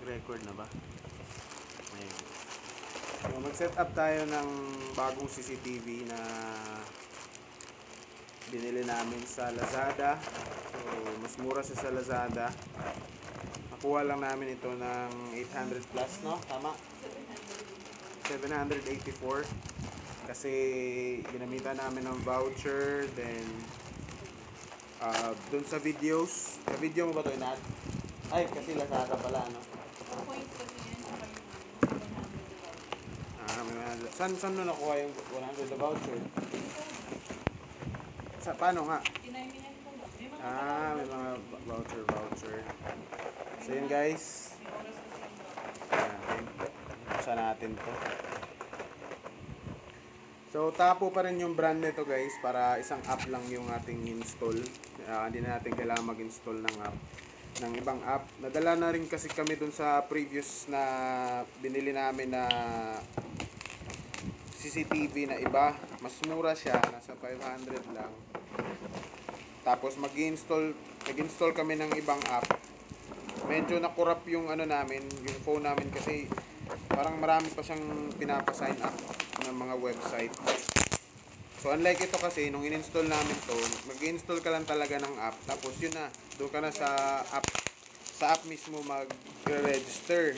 Nag-record na ba? Ayun. So, mag-set up tayo ng bagong CCTV na binili namin sa Lazada. So, mas mura siya sa Lazada. Nakuha lang namin ito ng 800 plus, no? Tama? 784. Kasi ginamitan namin ng voucher. Then, dun sa videos. Sa video mo ba ito, Inad? Ay, kasi Lazada pala, no? Saan mo nakuha yung 100 na voucher? Paano nga? May mga voucher. So yun guys. Ayan. Buksan natin to. So tapo pa rin yung brand nito guys. Para isang app lang yung ating install. Hindi na natin kailangan mag-install ng app. Ng ibang app. Nadala na rin kasi kami dun sa previous na binili namin na CCTV na iba. Mas mura siya. Nasa 500 lang. Tapos nag-install kami ng ibang app. Medyo nakurap yung ano namin, yung phone namin kasi parang marami pa siyang pinapa-sign up ng mga website. So unlike ito kasi, nung in-install namin to, mag-install ka lang talaga ng app. Tapos yun na, doon ka na sa app mismo mag-register.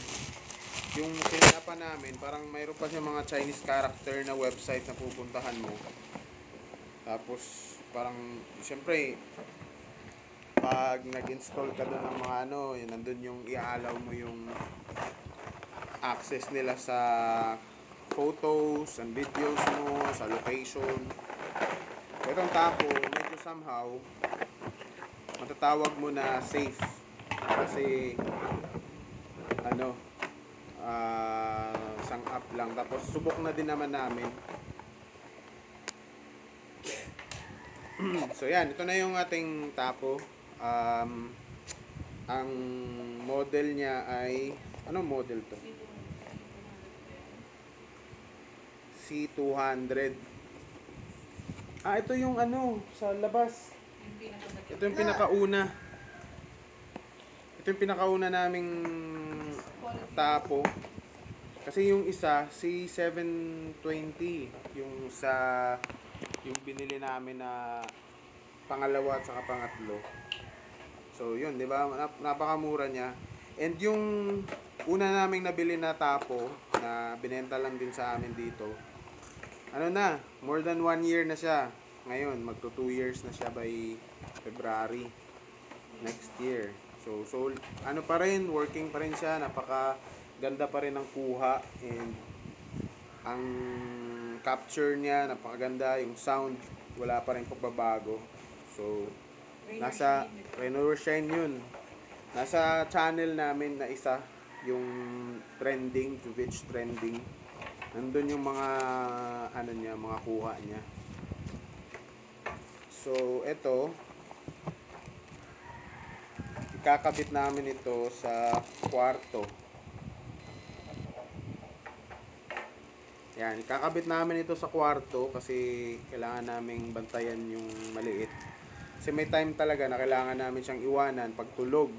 Yung sinapa namin, parang mayroon pa siya mga Chinese character na website na pupuntahan mo. Tapos parang, siyempre, pag nag-install ka doon ng mga yun, nandun yung i-allow mo yung access nila sa photos and videos mo, sa location. Itong tapo, medyo somehow, matatawag mo na safe. Kasi, isang app lang. Tapos, subok na din naman namin. So, yan. Ito na yung ating tapo. Ang model niya ay, anong model to? C200. Ito yung sa labas. Ito yung pinakauna. Ito yung pinakauna naming tapo. Kasi yung isa, C720. Yung binili namin na pangalawa at saka pangatlo. So, yun, di ba? Napakamura niya. And yung una naming nabili na tapo, na binenta lang din sa amin dito, more than 1 year na siya. Ngayon, magto 2 years na siya by February next year. So pa rin, working pa rin siya, napaka ganda pa rin ng kuha, and ang capture niya, napakaganda, yung sound, wala pa rin pagbabago. So, nasa Raynor Shine yun. Nasa channel namin na isa, yung trending, to which trending. Nandun yung mga, mga kuha niya. So, ito, ikakabit namin ito sa kwarto. Yan, ikakabit namin ito sa kwarto kasi kailangan naming bantayan yung maliit. Kasi may time talaga na kailangan namin siyang iwanan pag tulog.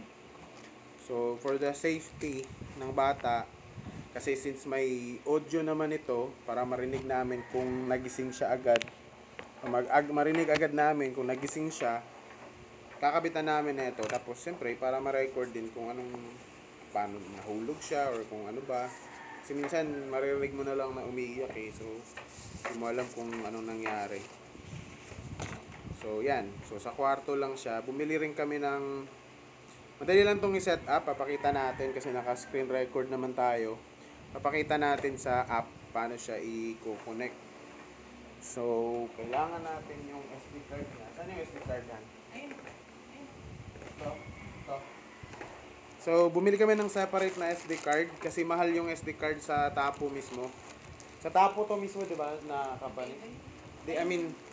So, for the safety ng bata, kasi since may audio naman ito, para marinig namin kung nagising siya agad, marinig agad namin kung nagising siya, kakabitan namin na ito. Tapos, siyempre, para ma-record din kung paano nahulog siya or kung ano ba. Kasi minsan, maririnig mo na lang na umiiyak so, hindi mo alam kung anong nangyari. So, yan. So, sa kwarto lang siya. Bumili rin kami ng, madali lang itong i-set up. Papakita natin kasi naka-screen record naman tayo. Papakita natin sa app paano siya i-connect. So, kailangan natin yung SD card niya. Saan yung SD card niya? Ito. So, bumili kami ng separate na SD card kasi mahal yung SD card sa tapo mismo. Sa tapo to mismo, di ba, na company?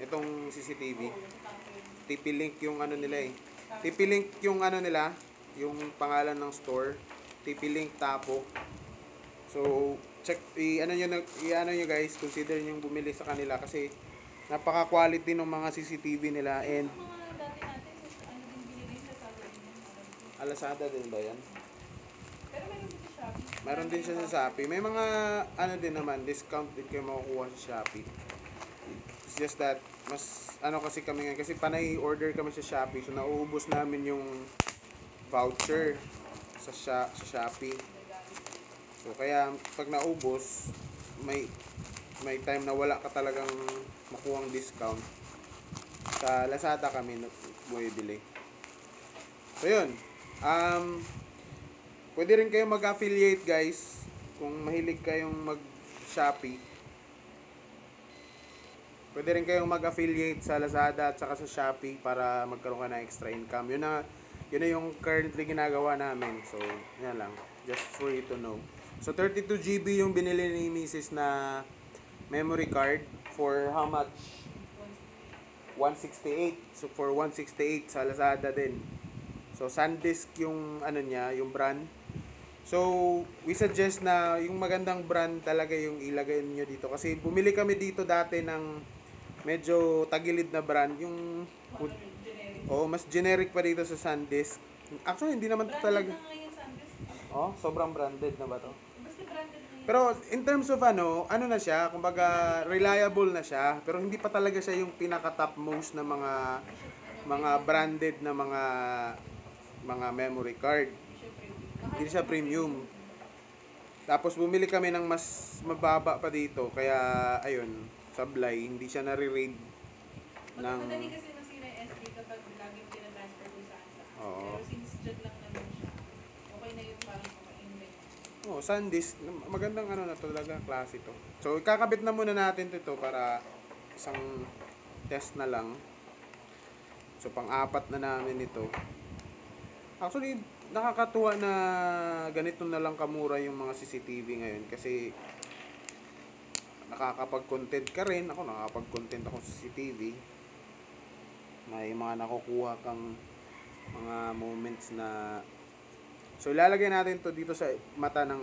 Itong CCTV. TP-Link yung nila eh. TP-Link yung nila, yung pangalan ng store. TP-Link tapo. So, check, nyo guys, consider nyo bumili sa kanila kasi napaka-quality ng mga CCTV nila, and Lazada din ba yan? Meron din siya sa Shopee. May mga ano din naman, discount din kayo makukuha sa Shopee. It's just that mas ano kasi kami ngayon kasi panay order kami sa Shopee, so nauubos namin yung voucher sa Shopee. So kaya pag naubos, may time na wala ka talagang makuhang discount. Sa Lazada kami bumibili. So yun. Pwede rin kayong mag-affiliate guys. Kung mahilig kayong mag-Shopee. Pwede rin kayong mag-affiliate sa Lazada at saka sa Shopee para magkaroon ka ng extra income. Yun na yung currently ginagawa namin. So, yan lang. Just for you to know. So, 32 GB yung binili ni Mrs. na memory card for how much? 168. So, for 168 sa Lazada din. So, SanDisk yung ano niya, yung brand. So, we suggest na yung magandang brand talaga yung ilagay niyo dito. Kasi bumili kami dito dati ng medyo tagilid na brand. Yung mas generic pa dito sa SanDisk. Actually, hindi naman to talaga. Oh, sobrang branded na ba to? Pero in terms of ano na siya, kumbaga reliable na siya, pero hindi pa talaga siya yung pinaka top most na mga branded na mga memory card. Hindi siya premium. Tapos bumili kami ng mas mababa pa dito, kaya ayun, sablay, hindi siya nare-raid ng Madali kasi masira yung SD kapag laging tinatransfer ko saan. Oo. Pero since dyan lang naman siya, okay na yung parang paka-invite. Oh, SanDisk, magandang ano na to talaga, klase to. So, ikakabit na muna natin ito para isang test na lang. So, pang-apat na namin ito. Actually, nakakatuwa na ganito na lang kamura yung mga CCTV ngayon kasi nakakapag-content ka rin. Ako, nakakapag-content ako sa CCTV. May mga nakukuha kang mga moments na so ilalagay natin to dito sa mata ng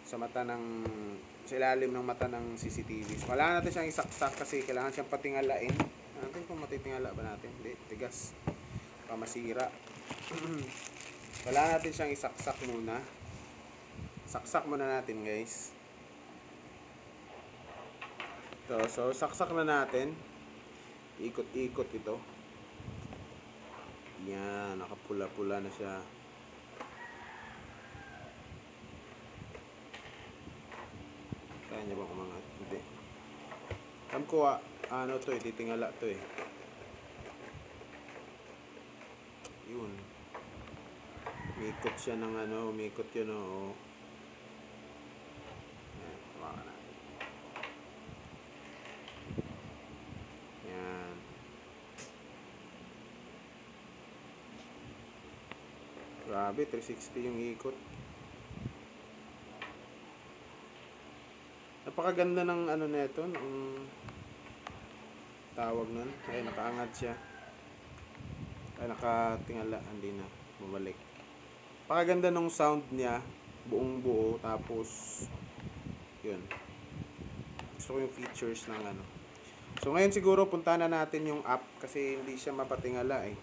sa ilalim ng mata ng CCTV. So, kailangan natin siyang isaksak kasi kailangan siyang patingalain. Natin kung matitingala ba natin. Hindi, tigas. Pamasira. Kailangan natin siyang isaksak muna. Saksak muna natin guys. So saksak na natin. Ikot-ikot ito. Yan, nakapula-pula na siya. Kaya niya ba kumangat? Hindi. Alam ko ano to eh, titingala to eh. Yun. Umikot siya ng umikot yun o. Yan, hawakan natin. Yan. Grabe, 360 yung ikot. Napakaganda ng nito, ng tawag nun. Ay, nakaangat siya. Ay, nakatingala, hindi na bumalik. Napakaganda ng sound niya, buong buo, tapos yun. Gusto ko yung features ng So ngayon siguro punta na natin yung app kasi hindi siya mapatingala eh.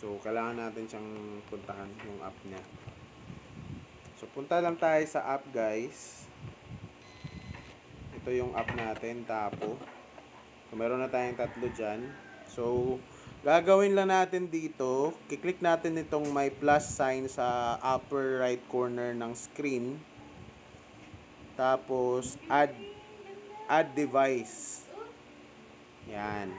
So kailangan natin siyang puntahan yung app niya. So punta lang tayo sa app guys. Ito yung app natin, Tapo. So meron na tayong 3 dyan. So gagawin lang natin dito, kiklik natin itong may plus sign sa upper right corner ng screen. Tapos add device. Yan.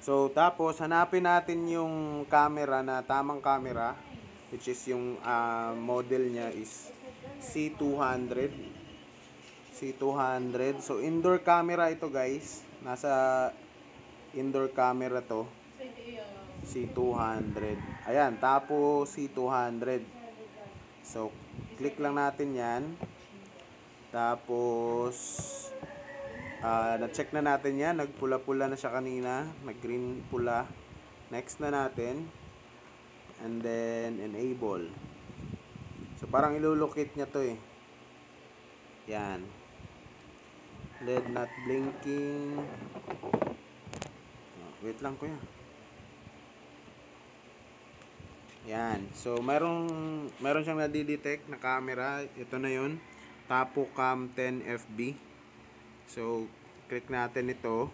So tapos hanapin natin yung camera na tamang camera, which is yung model niya is C200. So indoor camera ito guys. Nasa indoor camera to. C200. Ayan, Tapo C200. So, click lang natin yan. Tapos, na-check na natin yan. Nagpula-pula na siya kanina. Nag-green pula. Next na natin. And then, enable. So, parang ilulocate niya to eh. Yan. LED not blinking. Wait lang kuya. Yan. So, meron siyang nadidetect na camera. Ito na yun. Tapocam 10 FB. So, click natin ito.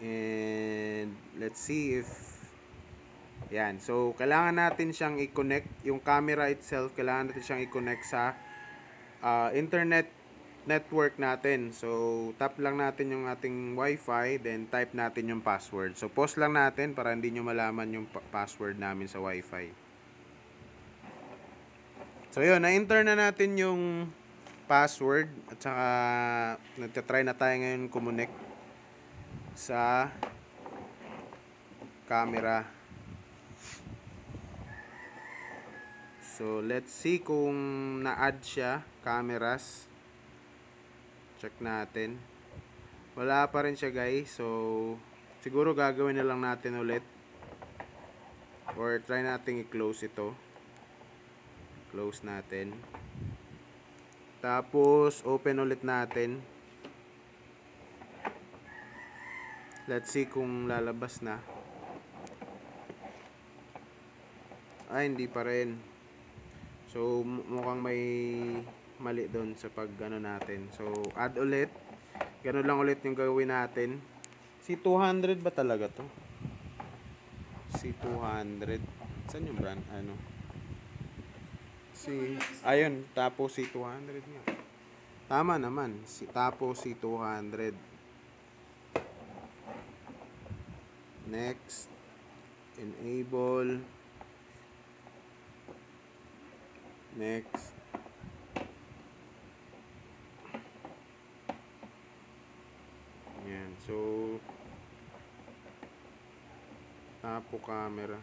And, let's see if yan. So, kailangan natin siyang i-connect. Yung camera itself, kailangan natin siyang i-connect sa internet network natin. So, tap lang natin yung ating wifi, then type natin yung password. So, pause lang natin para hindi nyo malaman yung password namin sa wifi. So, yun. Na-enter na natin yung password at saka nagtatry na tayo ngayon connect sa camera. So, let's see kung na-add siya, cameras. Check natin. Wala pa rin siya, guys. So, siguro gagawin na lang natin ulit. Or try natin i-close ito. Close natin. Tapos, open ulit natin. Let's see kung lalabas na. Ay, hindi pa rin. So, mukhang may mali doon sa pag ano natin. So, add ulit. Ganun lang ulit yung gawin natin. C200 ba talaga to? C200. Saan yung brand? Ano? Ayun, Tapo C200 nga. Tama naman. Tapo C200. Next. Enable. Next. Yan. So, Tapo camera.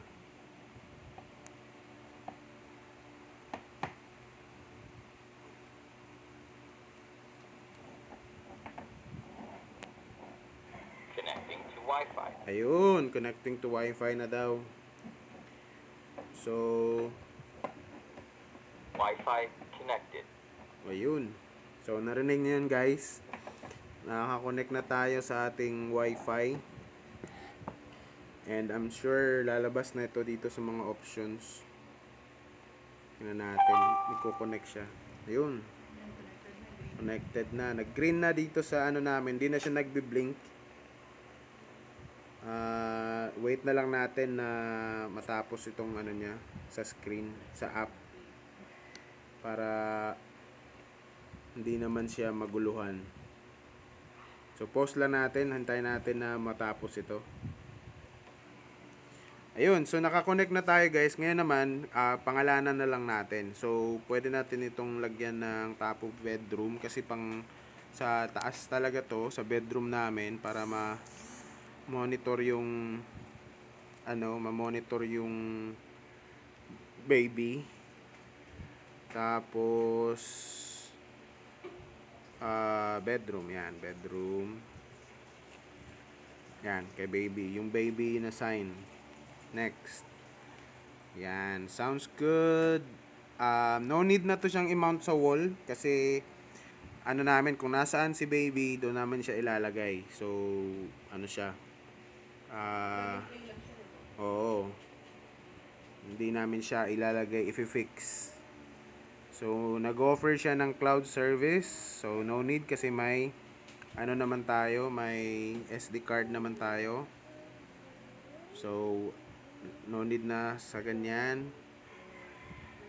Connecting to Wi-Fi. Ayun, connecting to Wi-Fi na daw. So, Wi-Fi connected. ayun. So, narinig niyo yun, guys. Nakaka-connect na tayo sa ating Wi-Fi. And I'm sure lalabas na ito dito sa mga options. Tingnan natin. Nagko-connect siya. Ayun. Connected na. Nag-green na dito sa ano namin. Hindi na siya nagbi-blink. Wait na lang natin na matapos itong ano niya sa screen, sa app. Para hindi naman siya maguluhan. So, pause lang natin. Hantayin natin na matapos ito. Ayun. So, nakakonect na tayo, guys. Ngayon naman, pangalanan na lang natin. So, pwede natin itong lagyan ng Tapo bedroom. Kasi pang sa taas talaga to, sa bedroom namin. Para ma-monitor yung ma-monitor yung baby. Tapos bedroom, yan, bedroom. Yan, kay baby. Yung baby na sign. Next. Yan, sounds good. No need na to siyang i-mount sa wall kasi ano namin, kung nasaan si baby, doon namin siya ilalagay. So, ano siya? Oo. Hindi namin siya ilalagay, i-fix. So, nag-offer siya ng cloud service. So, no need kasi may ano naman tayo, may SD card naman tayo. So, no need na sa ganyan.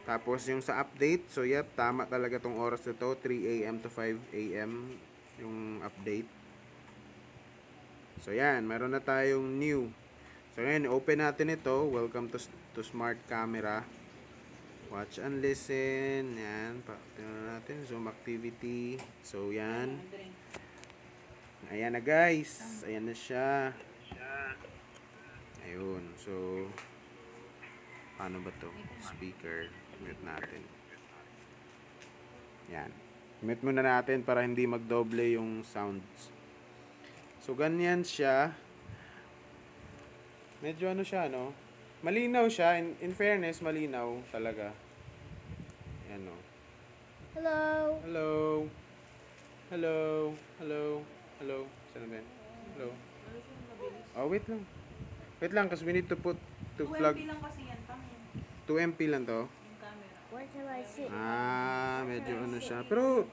Tapos, yung sa update, so yep, tama talaga tong oras na to, 3 AM to 5 AM yung update. So, yan, meron na tayong new. So, ngayon, open natin ito. Welcome to Smart Camera. Watch and listen. Yan. Tingnan natin. Zoom activity. So, yan. Ayan na, guys. Ayan na siya. Ayun. So, paano ba to? Speaker. Mute natin. Yan. Mute muna natin para hindi magdoble yung sounds. So, ganyan siya. Medyo ano siya, no? Malinaw siya. In fairness, malinaw talaga. Ayan, no? Hello. Hello. Hello. Hello. Hello. Saan na ba yan? Hello. Oh, wait lang. Wait lang, kasi we need to put, to 2 plug, MP lang kasi yan, pang 2 MP lang to. yung camera. Where shall I sit? Medyo ano siya. Pero,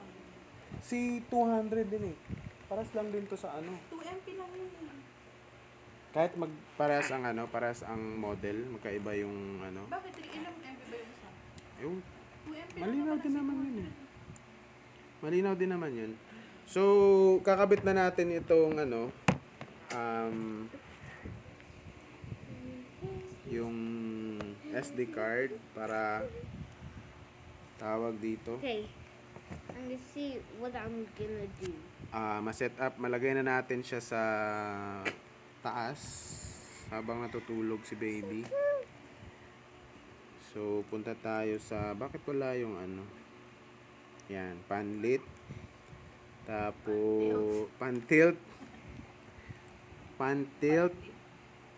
si 200 din eh. Paras lang din to sa ano. 2 MP lang yun eh. Kahit parehas ang ano, parehas ang model, magkaiba yung ano. Bakit? Ilang MP ba yung isa? Yung 2 MP malinaw lang din naman kasi yun eh. Malinaw din naman yun. So, kakabit na natin itong ano, yung SD card para tawag dito. Okay. I'm gonna see what I'm gonna do. Ma-set up, malagay na natin siya sa taas habang natutulog si baby. So, punta tayo sa, bakit wala yung ano? Yan, panlit. Tapos, pan-tilt. Pan-tilt.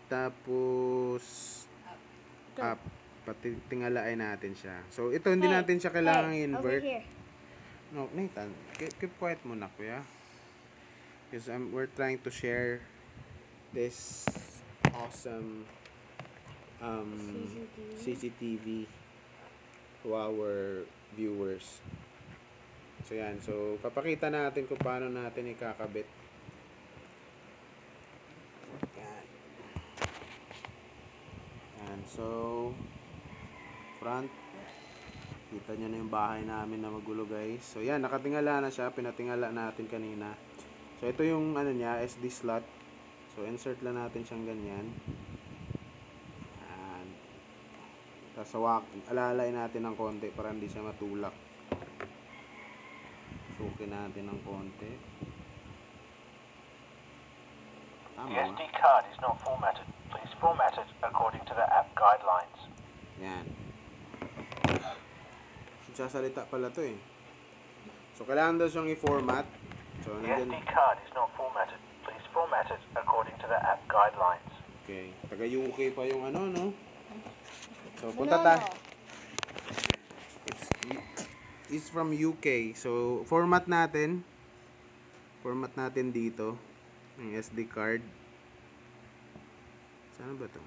Tapos, up. Pati tingalain natin siya. So, ito hindi Hey, natin siya kailangang Hey, over invert. here. No, Nathan, keep quiet muna, kuya. Because we're trying to share this awesome CCTV to our viewers. So, yan. So, papakita natin kung paano natin ikakabit. Yan. Yan. So, front. Kita nyo na yung bahay namin na magulo, guys. So, yan. Nakatingala na siya. Pinatingala natin kanina. So, ito yung ano niya, SD slot. So, insert lang natin siyang ganyan. Yan. Tapos, alalay natin ng konti para hindi siya matulak. Sukin natin ng konti. The Tama. SD card is not formatted. Please format it according to the app guidelines. Yan. Sasalita pala to eh. So, kailangan daw siyang i-format. So, The nandyan. SD card is not formatted. Please format it according to the app guidelines. Okay. Taga-UK pa yung ano, no? So, punta tayo. It's from UK. So, format natin. Format natin dito. Yung SD card. Saan ba to?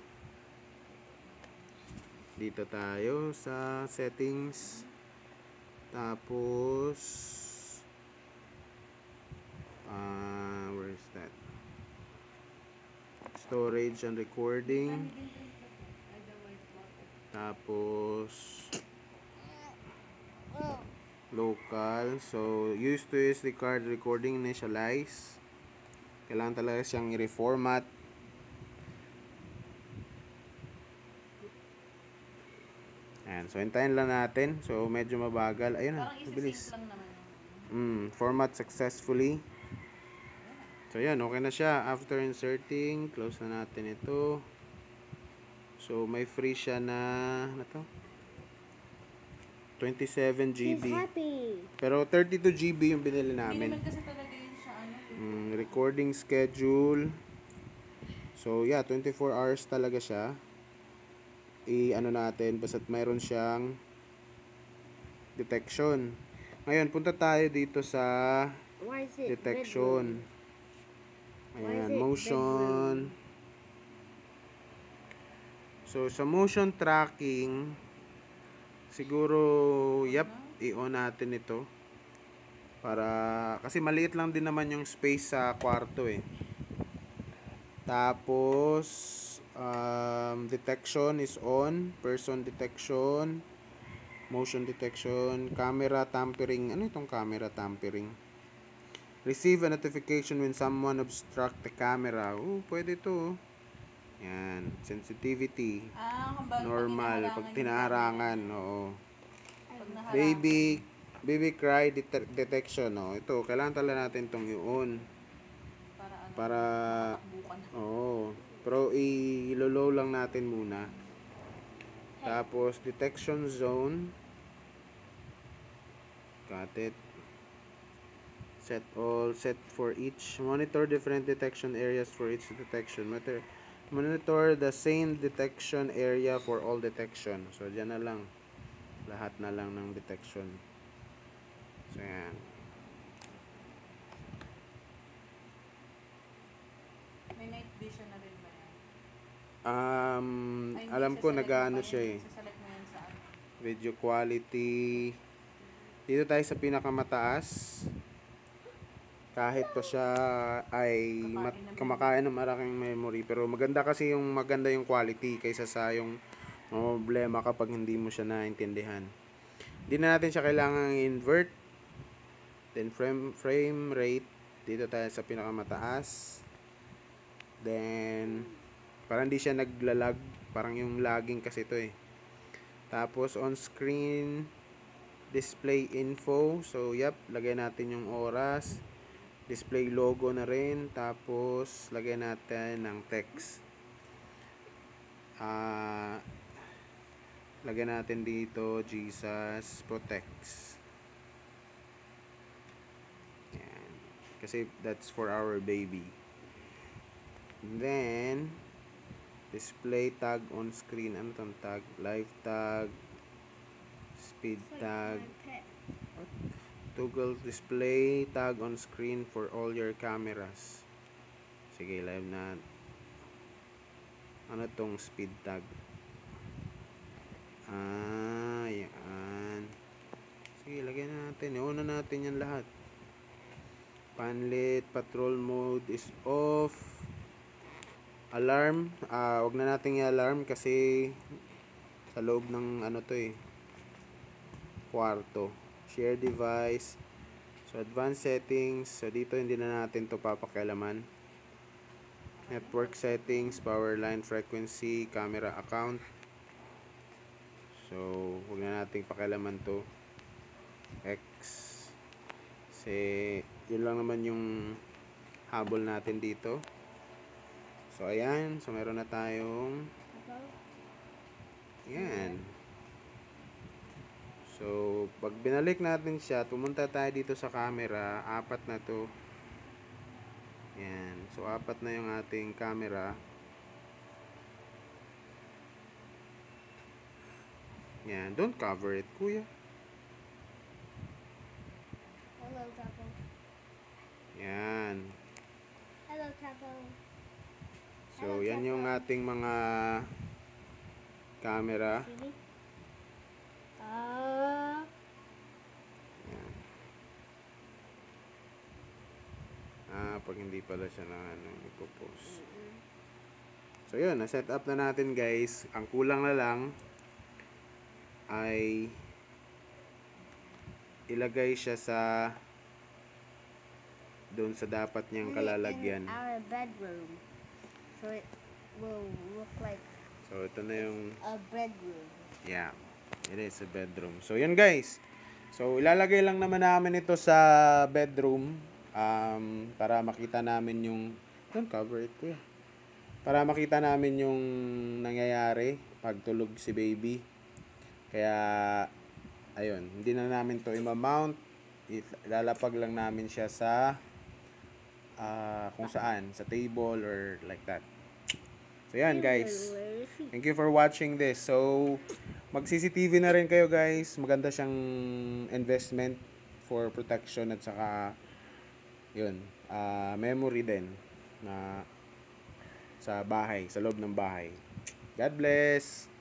Dito tayo sa settings. Tapos, where is that? Storage and recording. Tapos, local. So, used to SD card recording initialize. Kailangan talaga siyang i-reformat. Ayan. So, hintayin lang natin. So, medyo mabagal. Ayun na. Parang Mabilis. isi-sync lang naman. Format successfully. So, yan. Okay na siya. After inserting, close na natin ito. So, may free siya na, ano to? 27 She's GB. happy. Pero 32 GB yung binili Hindi namin. naman kasi talaga yun siya, ano. Recording schedule. So, yeah, 24 hours talaga siya. I-ano natin, basta't mayroon siyang detection. Ngayon, punta tayo dito sa Why is it detection. Why Ayan, is it motion. So, sa motion tracking, siguro, i-on natin ito. Para, kasi maliit lang din naman yung space sa kwarto eh. Tapos, detection is on. Person detection. Motion detection. Camera tampering. Ano itong camera tampering? Receive a notification when someone obstruct the camera. Pwede to. Yan. Sensitivity. Hambang Normal. Pag tinaharangan. Oo. Pag naharangan. Baby cry detection. Ito. Kailangan talaga natin itong i-on. Para ano. Para, Takbukan. oo. Pero i-low lang natin muna. Tapos, detection zone. Got it. Set all. Set for each. Monitor different detection areas for each detection. Monitor the same detection area for all detection. So, dyan na lang. Lahat na lang ng detection. So, yan. May night vision na rin ba yan? Ay, Alam hindi, ko saselect mo nag-ano pa yan. siya eh. Saselect mo yan sa ano. Video quality. Dito tayo sa pinakamataas. Kahit pa siya ay kumakain ng malaking memory. Pero maganda yung quality kaysa sa yung problema kapag hindi mo siya naintindihan. Hindi na natin siya kailangan invert. Then frame rate. Dito tayo sa pinakamataas. Then parang hindi siya naglalag. Parang yung lagging kasi ito eh. Tapos on screen display info. So yep, lagay natin yung oras. Display logo na rin. Tapos lagay natin ng text. Lagay natin dito Jesus protects. Yan. Kasi that's for our baby. And then display tag on screen. Ano tong tag? Live tag, speed tag, toggle display tag on screen for all your cameras. Sige, live na. Ano tong speed tag? Yan. Sige, lagyan natin. Iuna natin yan lahat. Panlit, patrol mode is off. Alarm, wag na natin i-alarm kasi sa loob ng ano to eh, kwarto. Share device. So advanced settings, so dito hindi na natin to papakialaman. Network settings, power line frequency, camera account. So wag na nating pakialaman to. X. Kasi yun lang naman yung habol natin dito. So, ayan. So, meron na tayong yan. So, pag binalik natin siya, pumunta tayo dito sa camera. 4 na to. Yan. So, 4 na yung ating camera. Yan. Don't cover it, kuya. Hello, Tapo. Yan. Hello, Tapo. So, yan yung ating mga camera. See me? Yan. Pag hindi pala siya na ipopost. So, yun. Na-set up na natin, guys. Ang kulang na lang ay ilagay siya sa doon sa dapat niyang kalalagyan. In our bedroom. So it will look like So, ito na yung a bedroom. yeah, it is a bedroom. So, yun guys. So, ilalagay lang naman namin ito sa bedroom para makita namin yung don't cover it kuya. Para makita namin yung nangyayari pag tulog si baby. Kaya ayun, hindi na namin to i-mount. Ilalapag lang namin siya sa kung saan, sa table or like that. So yan guys. Thank you for watching this. So mag-CCTV na rin kayo guys. Maganda siyang investment for protection at saka yun, memory din na sa bahay, sa loob ng bahay. God bless.